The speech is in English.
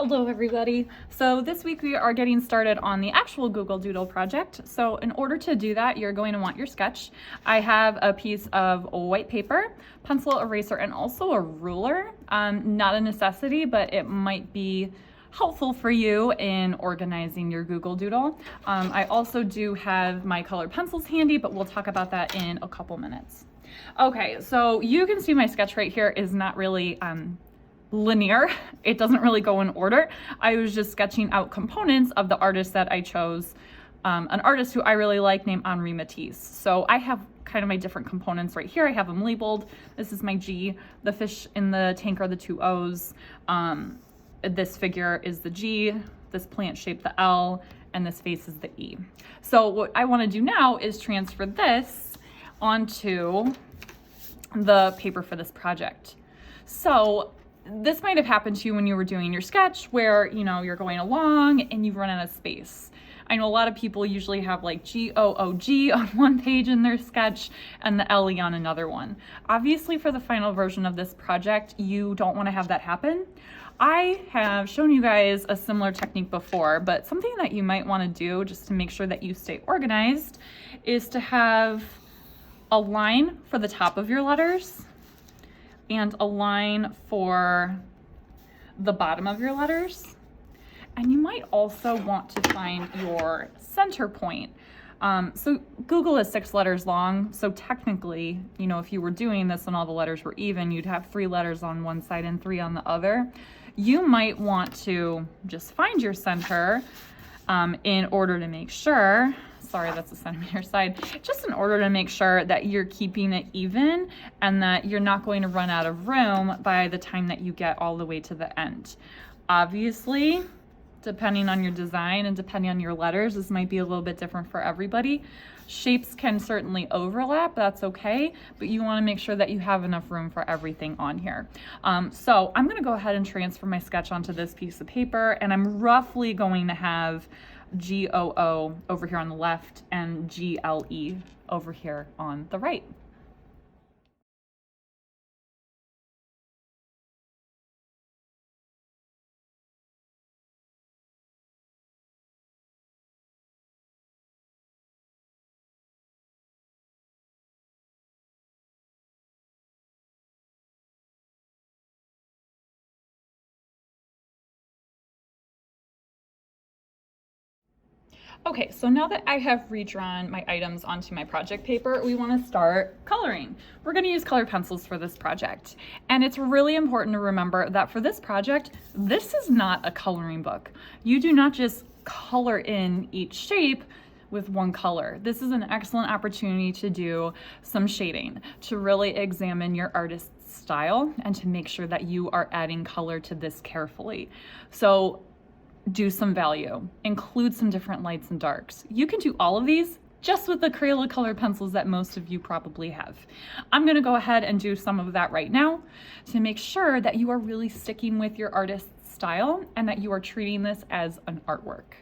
Hello everybody. So this week we are getting started on the actual Google Doodle project. So in order to do that, you're going to want your sketch. I have a piece of white paper, pencil, eraser, and also a ruler. Not a necessity, but it might be helpful for you in organizing your Google Doodle. I also do have my colored pencils handy, but we'll talk about that in a couple minutes. Okay, so you can see my sketch right here is not really linear. It doesn't really go in order. I was just sketching out components of the artist that I chose, an artist who I really like named Henri Matisse. So I have kind of my different components right here. I have them labeled. This is my G. The fish in the tank are the two O's. This figure is the G. This plant shape the L, and this face is the E. So what I want to do now is transfer this onto the paper for this project. So this might have happened to you when you were doing your sketch where, you're going along and you've run out of space. I know a lot of people usually have like G-O-O-G on one page in their sketch and the L-E on another one. Obviously for the final version of this project, you don't want to have that happen. I have shown you guys a similar technique before, but something that you might want to do just to make sure that you stay organized is to have a line for the top of your letters and a line for the bottom of your letters. And you might also want to find your center point. So Google is 6 letters long. So technically, if you were doing this and all the letters were even, you'd have 3 letters on one side and 3 on the other. You might want to just find your center in order to make sure, sorry, that's a centimeter side, just in order to make sure that you're keeping it even and that you're not going to run out of room by the time that you get all the way to the end. Obviously, depending on your design and depending on your letters, this might be a little bit different for everybody. Shapes can certainly overlap, that's okay, but you want to make sure that you have enough room for everything on here. So I'm going to go ahead and transfer my sketch onto this piece of paper, and I'm roughly going to have G-O-O over here on the left and G-L-E over here on the right. Okay, so now that I have redrawn my items onto my project paper, we want to start coloring. We're going to use colored pencils for this project. And it's really important to remember that for this project, this is not a coloring book. You do not just color in each shape with one color. This is an excellent opportunity to do some shading, to really examine your artist's style and to make sure that you are adding color to this carefully. So do some value, include some different lights and darks. You can do all of these just with the Crayola colored pencils that most of you probably have. I'm gonna go ahead and do some of that right now to make sure that you are really sticking with your artist's style and that you are treating this as an artwork.